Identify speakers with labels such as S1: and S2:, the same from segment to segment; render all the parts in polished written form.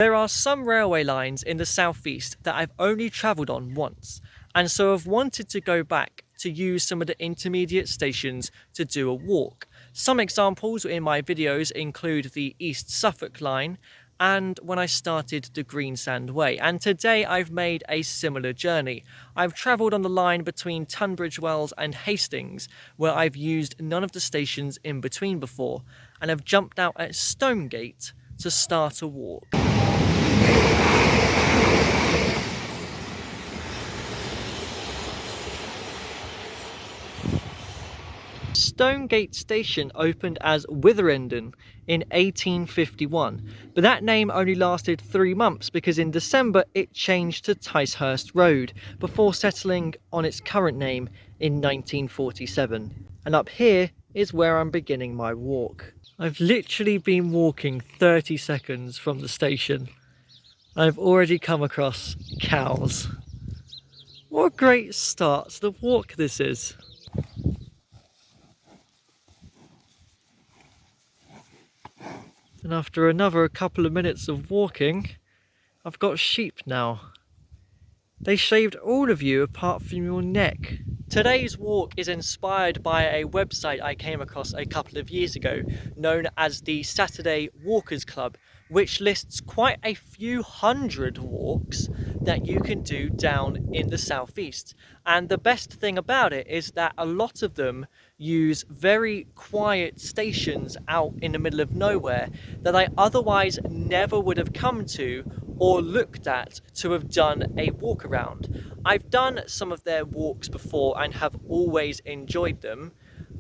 S1: There are some railway lines in the southeast that I've only travelled on once, and so I've wanted to go back to use some of the intermediate stations to do a walk. Some examples in my videos include the East Sussex line and when I started the Greensand Way, and today I've made a similar journey. I've travelled on the line between Tunbridge Wells and Hastings, where I've used none of the stations in between before, and I've jumped out at Stonegate to start a walk. Stonegate Station opened as Witherenden in 1851, but that name only lasted 3 months because in December it changed to Ticehurst Road before settling on its current name in 1947. And up here is where I'm beginning my walk. I've literally been walking 30 seconds from the station. I've already come across cows. What a great start to the walk this is. And after another couple of minutes of walking, I've got sheep now. They shaved all of you apart from your neck. Today's walk is inspired by a website I came across a couple of years ago known as the Saturday Walkers Club, which lists quite a few hundred walks that you can do down in the southeast. And the best thing about it is that a lot of them use very quiet stations out in the middle of nowhere that I otherwise never would have come to or looked at to have done a walk around. I've done some of their walks before and have always enjoyed them,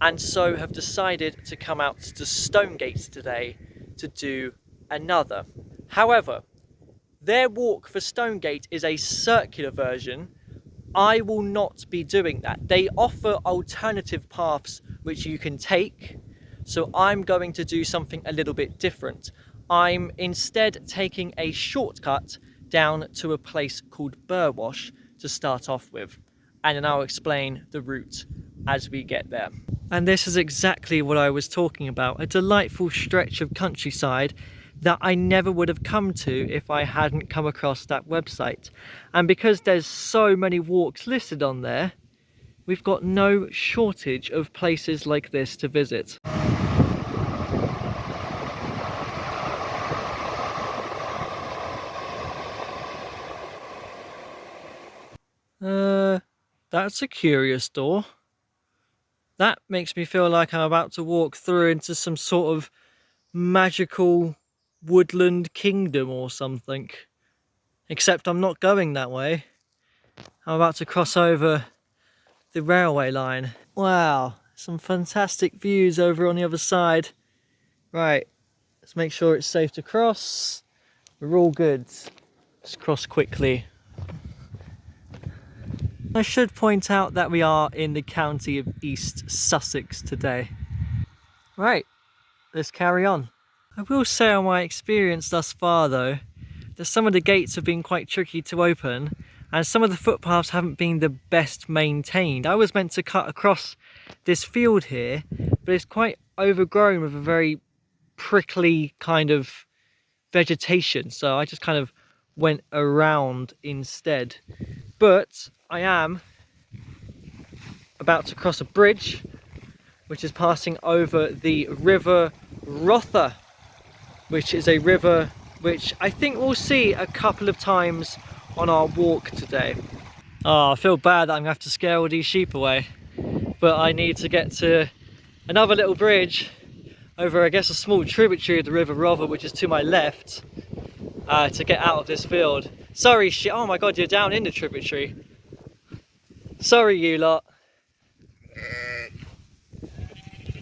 S1: and so have decided to come out to Stonegate today to do another. However, their walk for Stonegate is a circular version. I will not be doing that. They offer alternative paths which you can take, so I'm going to do something a little bit different. I'm instead taking a shortcut down to a place called Burwash to start off with, and then I'll explain the route as we get there. And this is exactly what I was talking about, a delightful stretch of countryside that I never would have come to if I hadn't come across that website. And because there's so many walks listed on there, we've got no shortage of places like this to visit. That's a curious door. That makes me feel like I'm about to walk through into some sort of magical woodland kingdom or something. Except I'm not going that way. I'm about to cross over the railway line. Wow, some fantastic views over on the other side. Right, let's make sure it's safe to cross. We're all good. Let's cross quickly. I should point out that we are in the county of East Sussex today. Right, let's carry on. I will say on my experience thus far though, that some of the gates have been quite tricky to open and some of the footpaths haven't been the best maintained. I was meant to cut across this field here, but it's quite overgrown with a very prickly kind of vegetation, so I just kind of went around instead. But I am about to cross a bridge which is passing over the River Rother, which is a river which I think we'll see a couple of times on our walk today. Oh, I feel bad that I'm going to have to scare all these sheep away, but I need to get to another little bridge over, I guess, a small tributary of the River Rother, which is to my left, to get out of this field. Sorry, shit. Oh my god, you're down in the tributary. Sorry, you lot.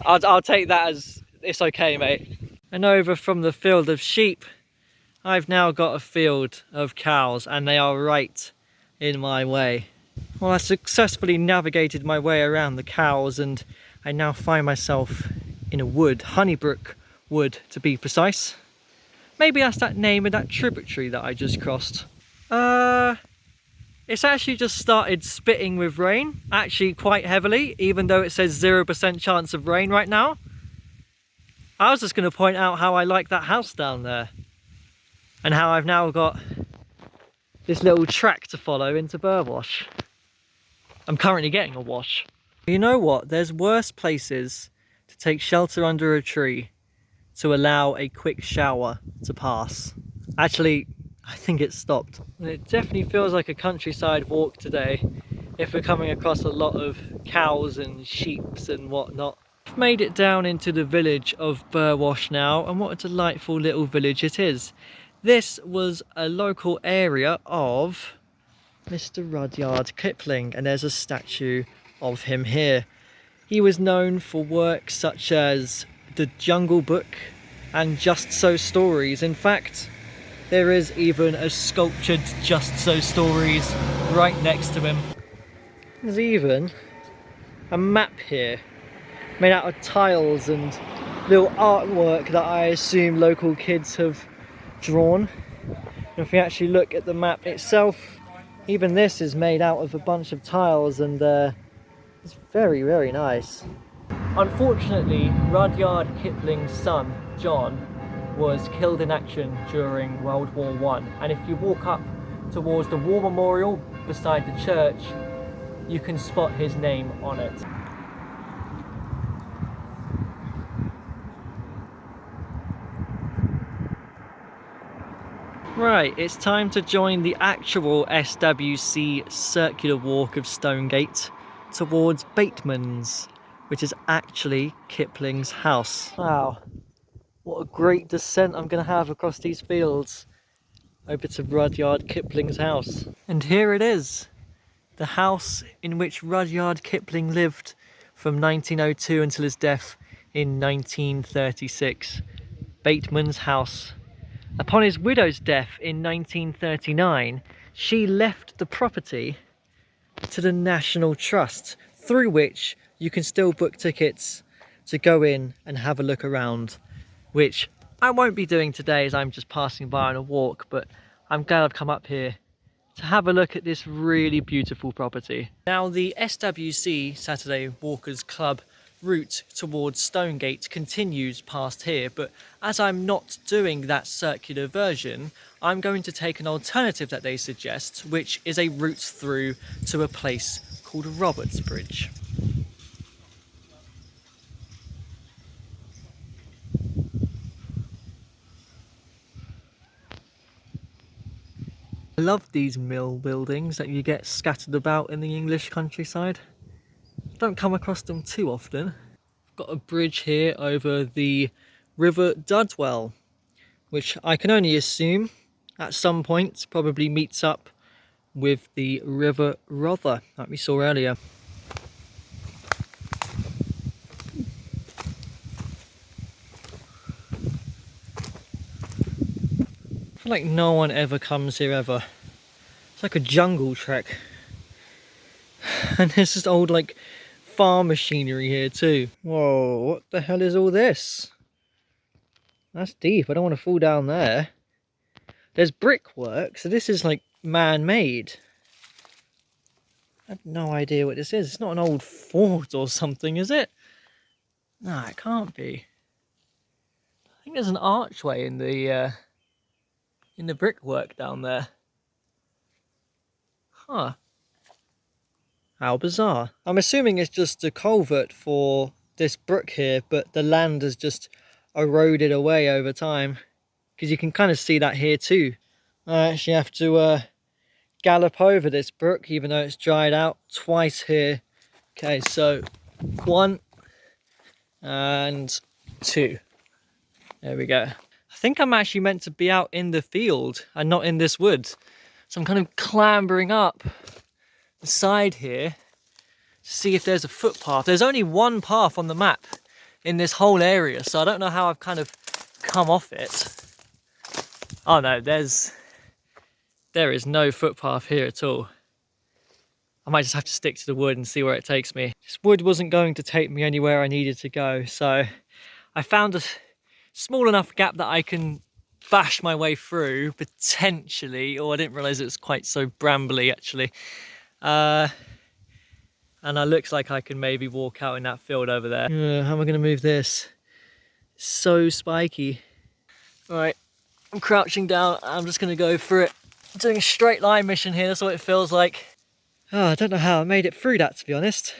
S1: I'll take that as it's okay, mate. And over from the field of sheep, I've now got a field of cows, and they are right in my way. Well, I successfully navigated my way around the cows, and I now find myself in a wood, Honeybrook Wood to be precise. Maybe that's that name of that tributary that I just crossed. It's actually just started spitting with rain, actually quite heavily, even though it says 0% chance of rain right now. I was just going to point out how I like that house down there. and how I've now got this little track to follow into Burwash. I'm currently getting a wash. You know what? There's worse places to take shelter under a tree to allow a quick shower to pass. Actually, I think it stopped. It definitely feels like a countryside walk today if we're coming across a lot of cows and sheep and whatnot. I've made it down into the village of Burwash now, and what a delightful little village it is. This was a local area of Mr. Rudyard Kipling, and there's a statue of him here. He was known for works such as The Jungle Book and Just So Stories. In fact, there is even a sculptured Just So Stories right next to him. There's even a map here made out of tiles and little artwork that I assume local kids have drawn. And if we actually look at the map itself, even this is made out of a bunch of tiles, and it's very, very nice. Unfortunately, Rudyard Kipling's son, John, was killed in action during World War I. And if you walk up towards the War Memorial beside the church, you can spot his name on it. Right, it's time to join the actual SWC circular walk of Stonegate towards Bateman's, which is actually Kipling's house. Wow, what a great descent I'm going to have across these fields over to Rudyard Kipling's house. And here it is, the house in which Rudyard Kipling lived from 1902 until his death in 1936. Bateman's house. Upon his widow's death in 1939, she left the property to the National Trust, through which you can still book tickets to go in and have a look around, which I won't be doing today as I'm just passing by on a walk, but I'm glad I've come up here to have a look at this really beautiful property. Now, the SWC Saturday Walkers Club route towards Stonegate continues past here, but as I'm not doing that circular version, I'm going to take an alternative that they suggest, which is a route through to a place called Robertsbridge. I love these mill buildings that you get scattered about in the English countryside. Don't come across them too often. I've got a bridge here over the River Dudwell, which I can only assume at some point probably meets up with the River Rother that we saw earlier. I feel like no one ever comes here ever. It's like a jungle trek. And there's just old like farm machinery here too. Whoa, what the hell is all this? That's deep, I don't want to fall down there. There's brickwork, so this is like man-made. I have no idea what this is. It's not an old fort or something, is it? No, it can't be. I think there's an archway in the brickwork down there. Huh. How bizarre. I'm assuming it's just a culvert for this brook here, but the land has just eroded away over time, because you can kind of see that here too. I actually have to gallop over this brook, even though it's dried out, twice here. Okay, so 1 and 2. There we go. I think I'm actually meant to be out in the field and not in this wood. So I'm kind of clambering up the side here to see if there's a footpath. There's only one path on the map in this whole area, so I don't know how I've kind of come off it. Oh no, there is no footpath here at all. I might just have to stick to the wood and see where it takes me. This wood wasn't going to take me anywhere I needed to go, so I found a small enough gap that I can bash my way through, potentially. Oh, I didn't realise it was quite so brambly, actually. And it looks like I can maybe walk out in that field over there. How am I going to move this? It's so spiky. All right, I'm crouching down. I'm just going to go for it. I'm doing a straight line mission here. That's what it feels like. Oh, I don't know how I made it through that, to be honest.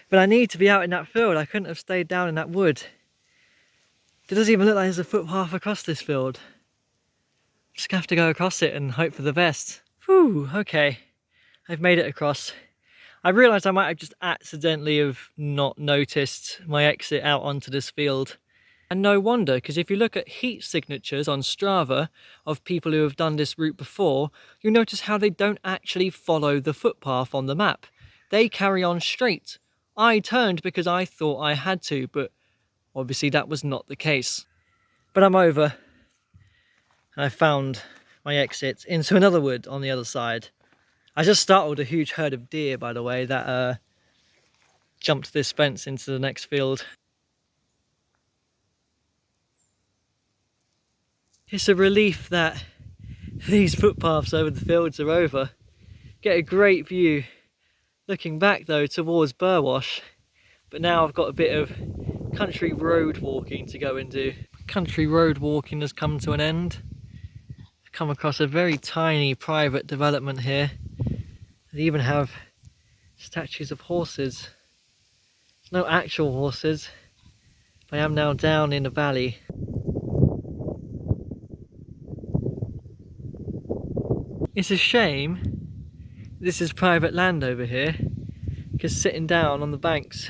S1: But I need to be out in that field. I couldn't have stayed down in that wood. It doesn't even look like there's a footpath across this field. Just gonna have to go across it and hope for the best. Whew, okay. I've made it across. I realised I might have just accidentally have not noticed my exit out onto this field. And no wonder, because if you look at heat signatures on Strava of people who have done this route before, you'll notice how they don't actually follow the footpath on the map. They carry on straight. I turned because I thought I had to, but obviously that was not the case. But I'm over. And I found my exit into another wood on the other side. I just startled a huge herd of deer, by the way, that jumped this fence into the next field. It's a relief that these footpaths over the fields are over. Get a great view looking back though towards Burwash, but now I've got a bit of country road walking to go and do. Country road walking has come to an end. I've come across a very tiny private development here. They even have statues of horses. No actual horses, but I am now down in the valley. It's a shame this is private land over here, because sitting down on the banks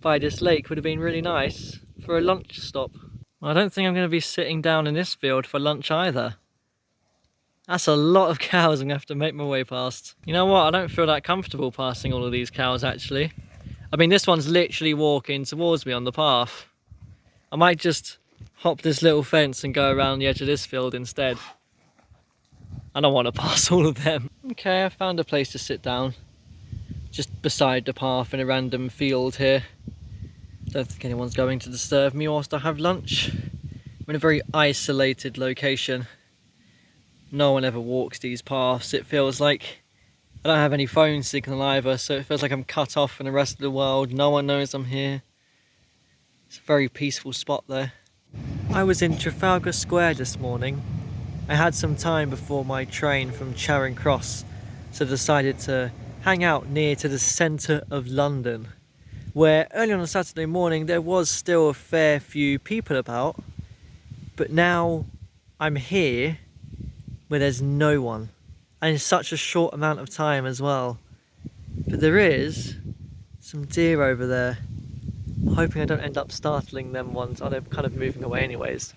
S1: by this lake would have been really nice for a lunch stop. Well, I don't think I'm going to be sitting down in this field for lunch either. That's a lot of cows I'm going to have to make my way past. You know what, I don't feel that comfortable passing all of these cows actually. I mean, this one's literally walking towards me on the path. I might just hop this little fence and go around the edge of this field instead. I don't want to pass all of them. Okay, I found a place to sit down. Just beside the path in a random field here. Don't think anyone's going to disturb me whilst I have lunch. We're in a very isolated location. No one ever walks these paths. It feels like I don't have any phone signal either, so it feels like I'm cut off from the rest of the world. No one knows I'm here. It's a very peaceful spot there. I was in Trafalgar Square this morning. I had some time before my train from Charing Cross, so decided to hang out near to the centre of London, where early on a Saturday morning there was still a fair few people about, but now I'm here where there's no one, and in such a short amount of time as well. But there is some deer over there. I'm hoping I don't end up startling them ones. Oh, they're kind of moving away anyways.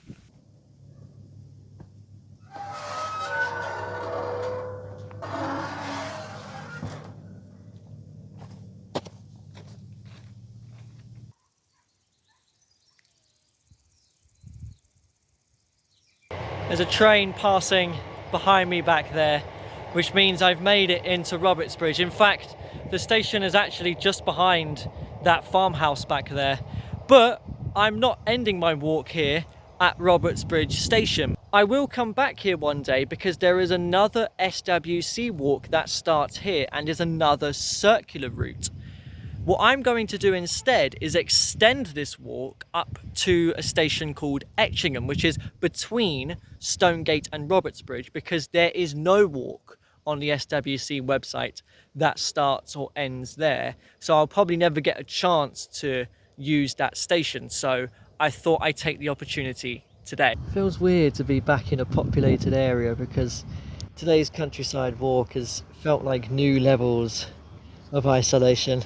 S1: There's a train passing behind me back there, which means I've made it into Robertsbridge. In fact, the station is actually just behind that farmhouse back there. But I'm not ending my walk here at Robertsbridge station. I will come back here one day because there is another SWC walk that starts here and is another circular route. What I'm going to do instead is extend this walk up to a station called Etchingham, which is between Stonegate and Robertsbridge, because there is no walk on the SWC website that starts or ends there. So I'll probably never get a chance to use that station. So I thought I'd take the opportunity today. Feels weird to be back in a populated area because today's countryside walk has felt like new levels of isolation.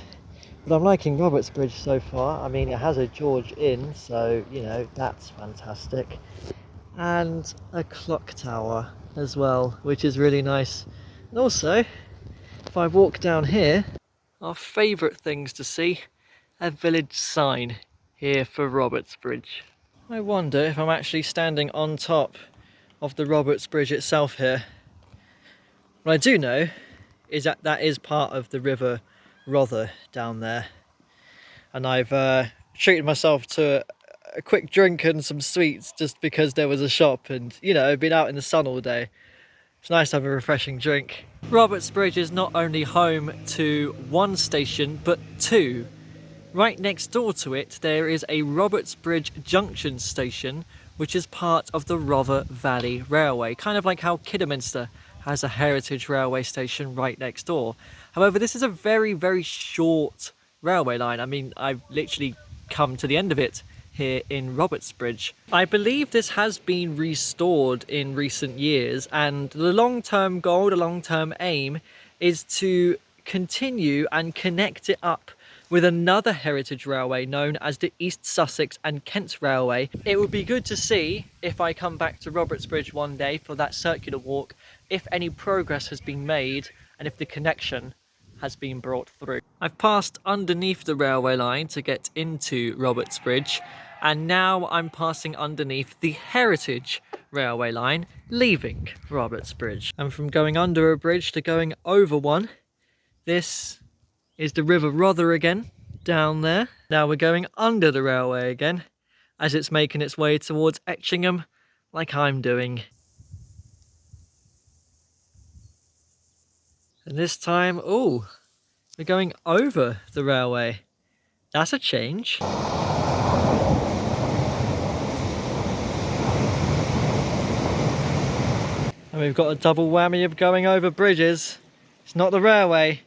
S1: But I'm liking Robertsbridge so far. I mean, it has a George Inn, so, you know, that's fantastic. And a clock tower as well, which is really nice. And also, if I walk down here, our favourite things to see, a village sign here for Robertsbridge. I wonder if I'm actually standing on top of the Robertsbridge itself here. What I do know is that that is part of the River Rother down there, and I've treated myself to a quick drink and some sweets just because there was a shop, and you know, I've been out in the sun all day. It's nice to have a refreshing drink. Robertsbridge is not only home to one station but two. Right next door to it there is a Robertsbridge Junction station which is part of the Rother Valley Railway, kind of like how Kidderminster has a heritage railway station right next door. However, this is a very, very short railway line. I mean, I've literally come to the end of it here in Robertsbridge. I believe this has been restored in recent years, and the long-term goal, the long-term aim is to continue and connect it up with another heritage railway known as the East Sussex and Kent Railway. It would be good to see, if I come back to Robertsbridge one day for that circular walk, if any progress has been made and if the connection has been brought through. I've passed underneath the railway line to get into Robertsbridge, and now I'm passing underneath the heritage railway line, leaving Robertsbridge. And from going under a bridge to going over one, this is the River Rother again, down there. Now we're going under the railway again, as it's making its way towards Etchingham, like I'm doing. And this time, oh, we're going over the railway. That's a change. And we've got a double whammy of going over bridges. It's not the railway,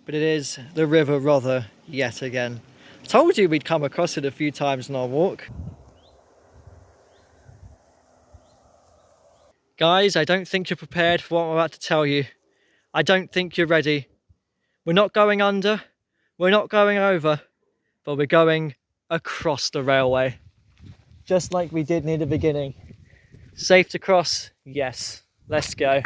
S1: but it is the River Rother yet again. Told you we'd come across it a few times on our walk. Guys, I don't think you're prepared for what I'm about to tell you. I don't think you're ready. We're not going under, we're not going over, but we're going across the railway. Just like we did near the beginning. Safe to cross? Yes. Let's go.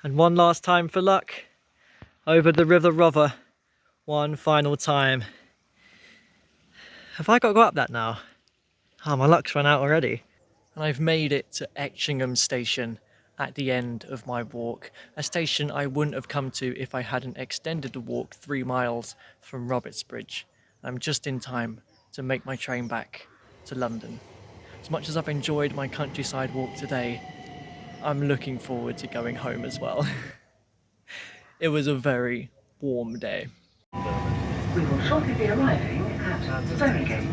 S1: And one last time for luck, over the River Rother, one final time. Have I got to go up that now? Oh, my luck's run out already. And I've made it to Etchingham station at the end of my walk, a station I wouldn't have come to if I hadn't extended the walk 3 miles from Robertsbridge. I'm just in time to make my train back to London. As much as I've enjoyed my countryside walk today, I'm looking forward to going home as well. It was a very warm day.
S2: We will shortly be arriving at Stonegate.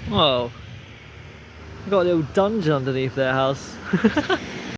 S1: Whoa, I've got a little dungeon underneath their house.